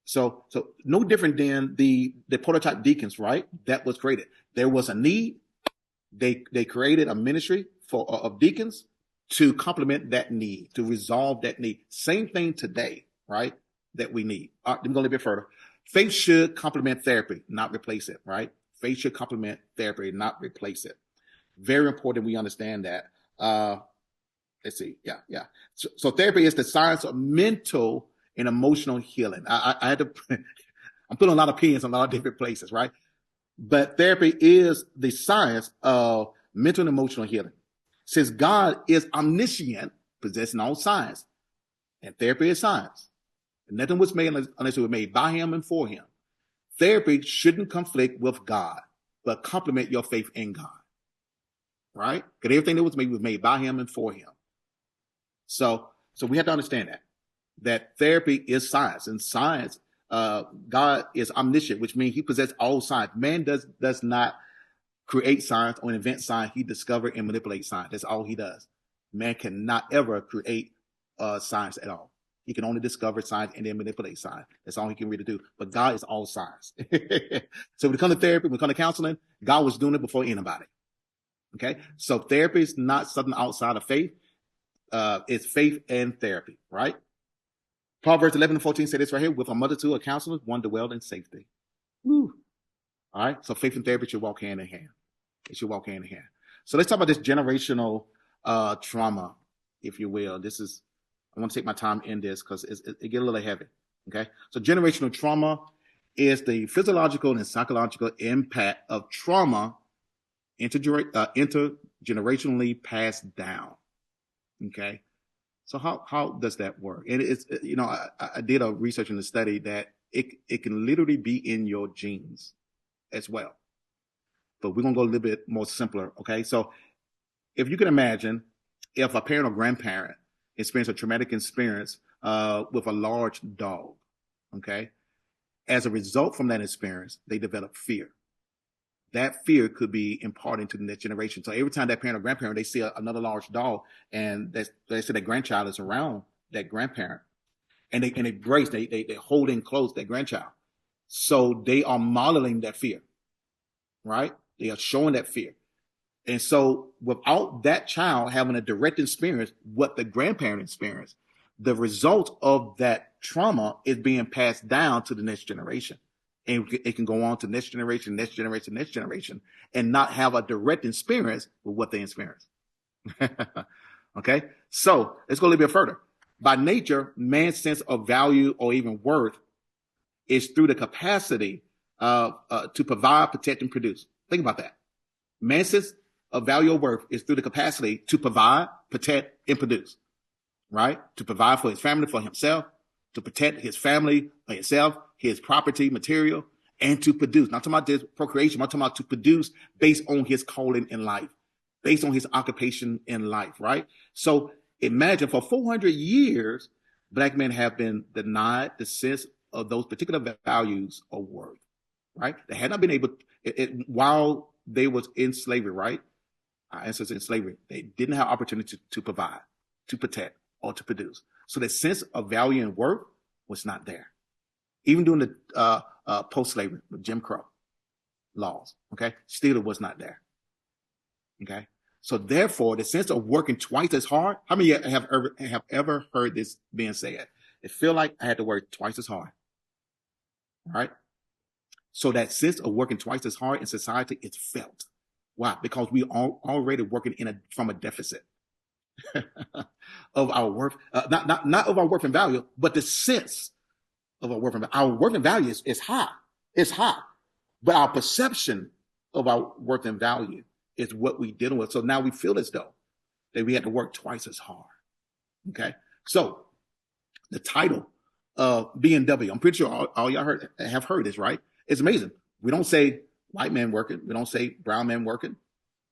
So no different than the prototype deacons, right? That was created. There was a need. They created a ministry of deacons to complement that need, to resolve that need. Same thing today, right? That we need. All right, let me go a little bit further. Faith should complement therapy, not replace it, right? Faith should complement therapy, not replace it. Very important we understand that. Let's see. Yeah. So therapy is the science of mental and emotional healing. I had to, I'm putting a lot of pins in a lot of different places, right? But therapy is the science of mental and emotional healing. Since God is omniscient, possessing all science, and therapy is science, and nothing was made unless it was made by him and for him. Therapy shouldn't conflict with God, but complement your faith in God, right? Because everything that was made by him and for him. So we have to understand that therapy is science, and science, God is omniscient, which means he possesses all science. Man does not create science or invent science. He discovers and manipulates science. That's all he does. Man cannot ever create science at all. He can only discover science and then manipulate science. That's all he can really do. But God is all science. So when it comes to therapy, when it comes to counseling, God was doing it before anybody. Okay? So therapy is not something outside of faith. It's faith and therapy, right? Proverbs 11:14 say this right here: with a multitude of counselors, one dwelled in safety. Woo. All right. So faith and therapy should walk hand in hand. It should walk hand in hand. So let's talk about this generational trauma, if you will. I want to take my time in this because it get a little heavy. Okay. So generational trauma is the physiological and psychological impact of trauma intergenerationally passed down. Okay. So how does that work? And it's, I did a research in the study that it can literally be in your genes as well. But we're going to go a little bit more simpler. Okay. So if you can imagine if a parent or grandparent experienced a traumatic experience with a large dog, okay, as a result from that experience, they develop fear. that fear could be imparted to the next generation. So every time that parent or grandparent, they see another large dog, and they say that grandchild is around that grandparent, and they embrace, they hold in close that grandchild. So they are modeling that fear, right? They are showing that fear. And so without that child having a direct experience, what the grandparent experienced, the result of that trauma is being passed down to the next generation. And it can go on to next generation, next generation, next generation, and not have a direct experience with what they experience. Okay? So let's go a little bit further. By nature, man's sense of value or even worth is through the capacity to provide, protect, and produce. Think about that. Man's sense of value or worth is through the capacity to provide, protect, and produce, right? To provide for his family, for himself, to protect his family, himself, his property, material, and to produce. Not talking about this procreation, I'm talking about to produce based on his calling in life, based on his occupation in life, right? So imagine for 400 years, Black men have been denied the sense of those particular values or worth, right? They had not been able, while they was in slavery, right? Our ancestors in slavery, they didn't have opportunity to provide, to protect, or to produce. So the sense of value and worth was not there. Even during the post-slavery, Jim Crow laws, okay? Still it was not there, okay? So therefore, the sense of working twice as hard, how many have ever heard this being said? It feel like I had to work twice as hard, right? So that sense of working twice as hard in society is felt. Why? Because we are already working from a deficit of our worth, not of our worth and value, but the sense of our worth and value. Our worth and value is high. It's high. But our perception of our worth and value is what we're dealing with. So now we feel as though that we had to work twice as hard. Okay. So the title of B&W, I'm pretty sure all y'all have heard this, right? It's amazing. We don't say white man working. We don't say brown man working.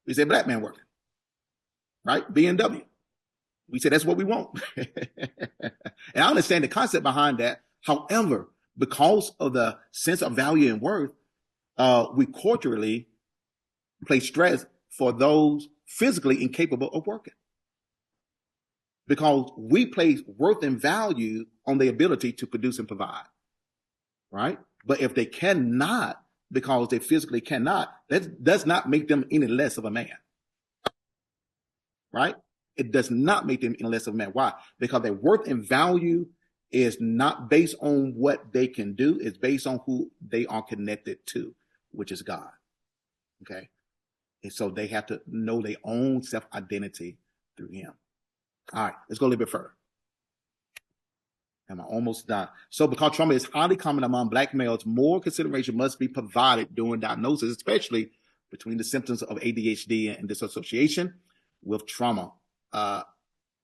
We say black man working, right? B&W. We say that's what we want. And I understand the concept behind that. However, because of the sense of value and worth, we culturally place stress for those physically incapable of working. Because we place worth and value on the ability to produce and provide, right? But if they cannot, because they physically cannot, that does not make them any less of a man, right? It does not make them any less of a man. Why? Because their worth and value is not based on what they can do. It's based on who they are connected to, which is God, okay? And so they have to know their own self-identity through him. All right, let's go a little bit further. Am I almost done? So because trauma is highly common among Black males, more consideration must be provided during diagnosis, especially between the symptoms of ADHD and dissociation with trauma.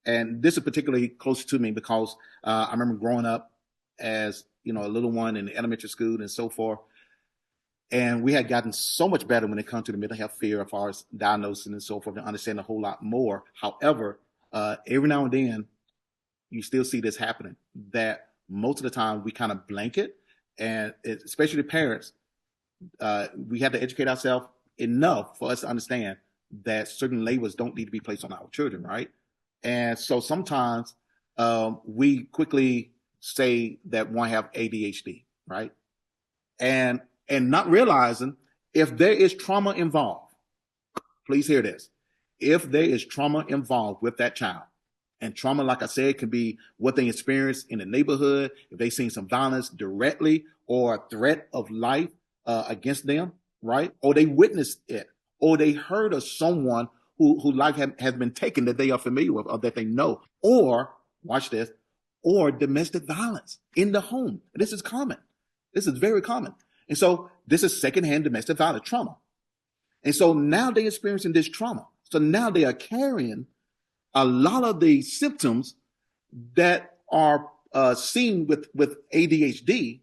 And this is particularly close to me because I remember growing up as, a little one in elementary school and so forth. And we had gotten so much better when it comes to the mental health fear as far as diagnosing and so forth and understanding a whole lot more. However, every now and then, you still see this happening, that most of the time we kind of blanket, and especially parents, we have to educate ourselves enough for us to understand that certain labels don't need to be placed on our children, right? And so sometimes we quickly say that one have ADHD, right? And not realizing if there is trauma involved, please hear this. If there is trauma involved with that child, and trauma, like I said, can be what they experience in the neighborhood, if they've seen some violence directly or a threat of life against them, right? Or they witnessed it, or they heard of someone who life has been taken that they are familiar with or that they know, or, watch this, or domestic violence in the home. This is common. This is very common. And so this is secondhand domestic violence trauma. And so now they're experiencing this trauma. So now they are carrying a lot of the symptoms that are seen with ADHD,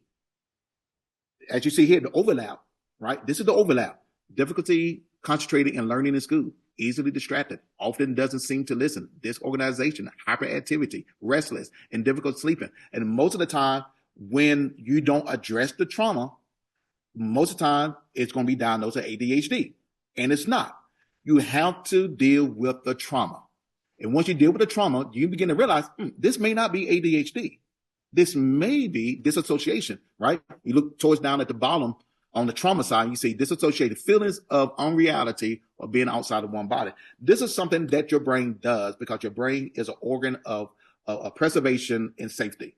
as you see here, the overlap, right? This is the overlap. Difficulty concentrating and learning in school, easily distracted, often doesn't seem to listen, disorganization, hyperactivity, restless, and difficult sleeping. And most of the time, when you don't address the trauma, most of the time it's going to be diagnosed as ADHD, and it's not. You have to deal with the trauma. And once you deal with the trauma, you begin to realize this may not be ADHD. This may be dissociation, right? You look towards down at the bottom on the trauma side, you see dissociated feelings of unreality or being outside of one body. This is something that your brain does because your brain is an organ of preservation and safety.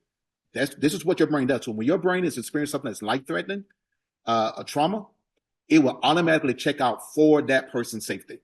This is what your brain does. So when your brain is experiencing something that's life-threatening, a trauma, it will automatically check out for that person's safety.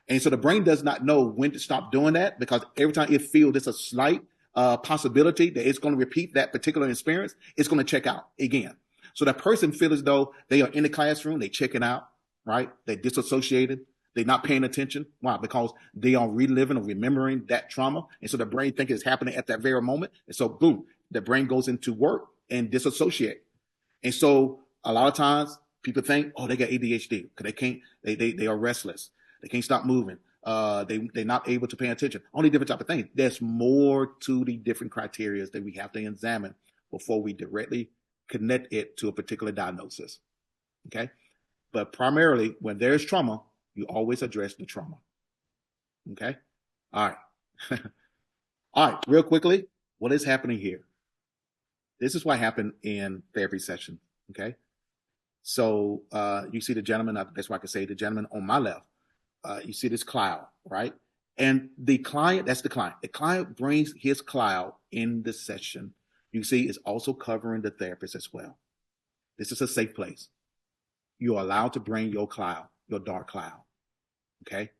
And so the brain does not know when to stop doing that because every time it feels there's a slight possibility that it's going to repeat that particular experience, it's going to check out again. So that person feels as though they are in the classroom, they checking out, right? They're disassociated. They're not paying attention. Why? Because they are reliving or remembering that trauma. And so the brain thinks it's happening at that very moment. And so boom, the brain goes into work and disassociate. And so a lot of times people think, oh, they got ADHD because they are restless. They can't stop moving. They're not able to pay attention. Only different type of things. There's more to the different criteria that we have to examine before we directly connect it to a particular diagnosis. Okay? But primarily, when there's trauma, you always address the trauma. Okay? All right. All right, real quickly, what is happening here? This is what happened in therapy session. Okay? So you see the gentleman, that's why I can say the gentleman on my left. You see this cloud, right? And the client, that's the client. The client brings his cloud in the session. You see, it's also covering the therapist as well. This is a safe place. You're allowed to bring your cloud, your dark cloud. Okay?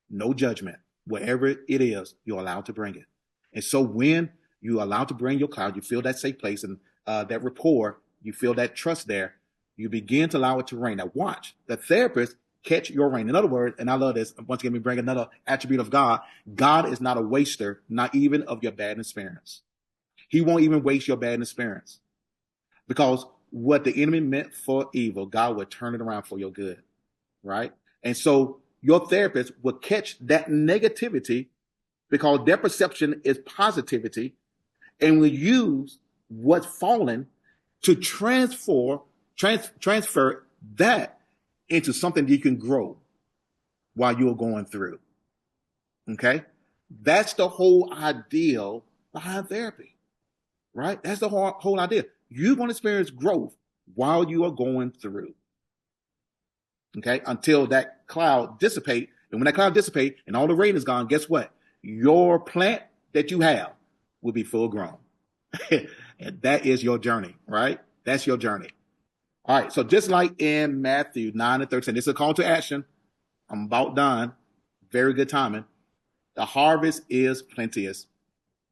No judgment. Wherever it is, you're allowed to bring it. And so when you're allowed to bring your cloud, you feel that safe place and that rapport, you feel that trust there, you begin to allow it to rain. Now watch, the therapist catch your rain. In other words, and I love this, once again, we bring another attribute of God. God is not a waster, not even of your bad experience. He won't even waste your bad experience. Because what the enemy meant for evil, God will turn it around for your good. Right? And so your therapist will catch that negativity because their perception is positivity and will use what's fallen to transfer that into something that you can grow while you're going through. Okay? That's the whole ideal behind therapy, right? That's the whole idea. You're going to experience growth while you are going through. Okay? Until that cloud dissipate. And when that cloud dissipate and all the rain is gone, guess what? Your plant that you have will be full grown. And that is your journey, right? That's your journey. All right, so just like in Matthew 9 and 13, this is a call to action. I'm about done. Very good timing. The harvest is plenteous.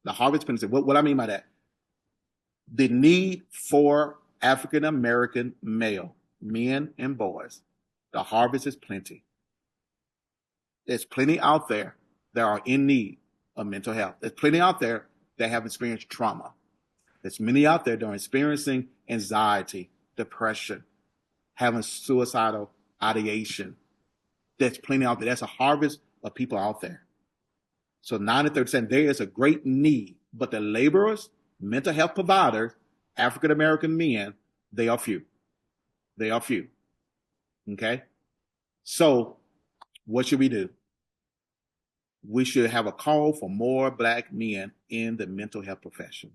The harvest is plenteous. What I mean by that? The need for African American male, men and boys, the harvest is plenty. There's plenty out there that are in need of mental health. There's plenty out there that have experienced trauma. There's many out there that are experiencing anxiety, depression, having suicidal ideation. There's plenty out there. That's a harvest of people out there. So 9 to 30%, there is a great need, but the laborers, mental health providers, African American men, they are few. They are few. Okay? So what should we do? We should have a call for more Black men in the mental health profession.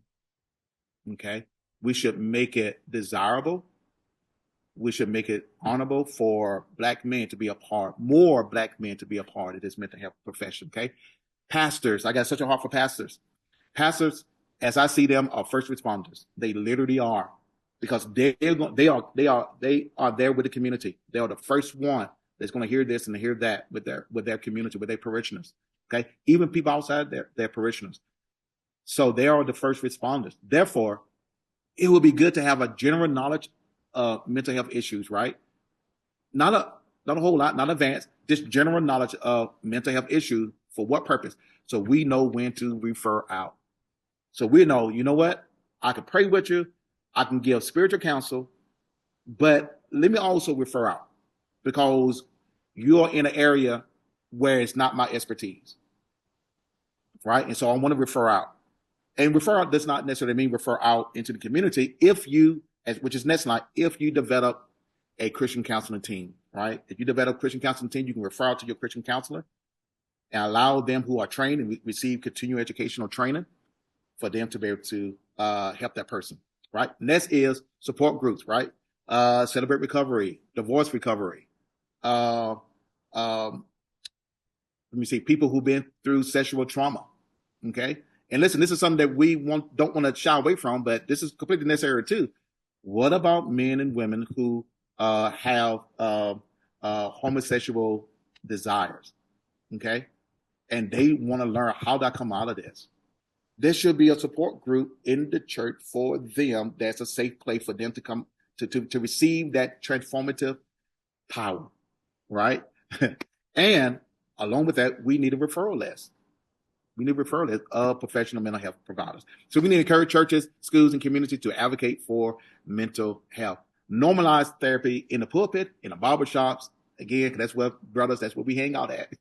Okay? We should make it desirable. We should make it honorable for Black men to be a part, more Black men to be a part of this mental health profession. Okay? Pastors, I got such a heart for pastors. Pastors, as I see them, are first responders. They literally are, because they are there with the community. They are the first one that's going to hear this and hear that with their community, with their parishioners. Okay, even people outside their parishioners. So they are the first responders. Therefore, it would be good to have a general knowledge of mental health issues, right? Not a whole lot, not advanced, just general knowledge of mental health issues. For what purpose? So we know when to refer out. So we know, you know what? I can pray with you. I can give spiritual counsel, but let me also refer out, because you're in an area where it's not my expertise, right? And so I want to refer out. And refer out does not necessarily mean refer out into the community. If you which is next line, if you develop a Christian counseling team, right? If you develop a Christian counseling team, you can refer out to your Christian counselor and allow them who are trained and receive continuing educational training for them to be able to help that person, right? Next is support groups, right? Celebrate recovery, divorce recovery. Uh, um, Let me see, people who've been through sexual trauma. Okay. And listen, this is something that we don't want to shy away from, but this is completely necessary too. What about men and women who have homosexual desires? Okay. And they want to learn how to come out of this. There should be a support group in the church for them that's a safe place for them to come to receive that transformative power, right? And along with that, we need a referral list. We need referral list of professional mental health providers. So we need to encourage churches, schools, and communities to advocate for mental health. Normalize therapy in the pulpit, in the barbershops. Again, 'cause that's where, brothers, that's where we hang out at,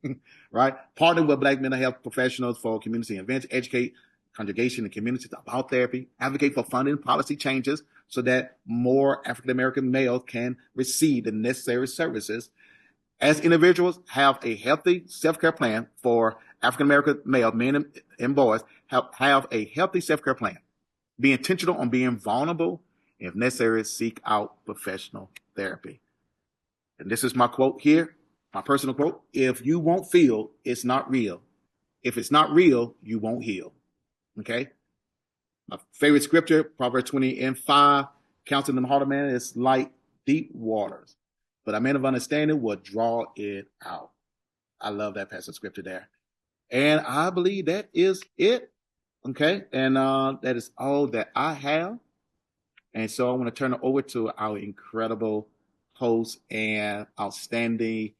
right? Partner with Black mental health professionals for community events, educate congregation and communities about therapy, advocate for funding policy changes so that more African American males can receive the necessary services. As individuals, have a healthy self-care plan for African American male men and boys. Have a healthy self-care plan. Be intentional on being vulnerable. And if necessary, seek out professional therapy. And this is my quote here, my personal quote. If you won't feel, it's not real. If it's not real, you won't heal. Okay? My favorite scripture, Proverbs 20:5, counseling in the heart of man is like deep waters, but a man of understanding will draw it out. I love that passage of scripture there. And I believe that is it. Okay. And that is all that I have. And so I want to turn it over to our incredible host and outstanding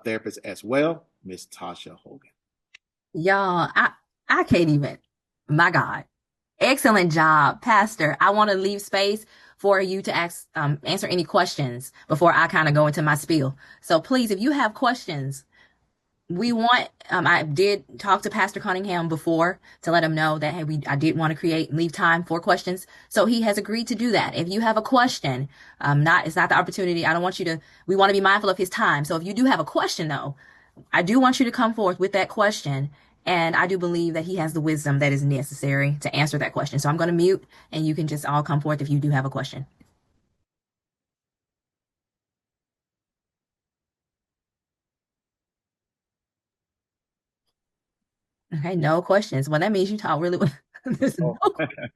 therapist as well, Miss Tasha Hogan.
Y'all, I can't even. My God. Excellent job, Pastor. I want to leave space for you to answer any questions before I kind of go into my spiel. So please, if you have questions, we want, I did talk to Pastor Cunningham before to let him know that, hey, I did want to leave time for questions. So he has agreed to do that. If you have a question, it's not the opportunity. I don't want you to, we want to be mindful of his time. So if you do have a question though, I do want you to come forth with that question. And I do believe that he has the wisdom that is necessary to answer that question. So I'm going to mute and you can just all come forth if you do have a question. Okay, no questions. Well, that means you talk really well. There's
Oh.
no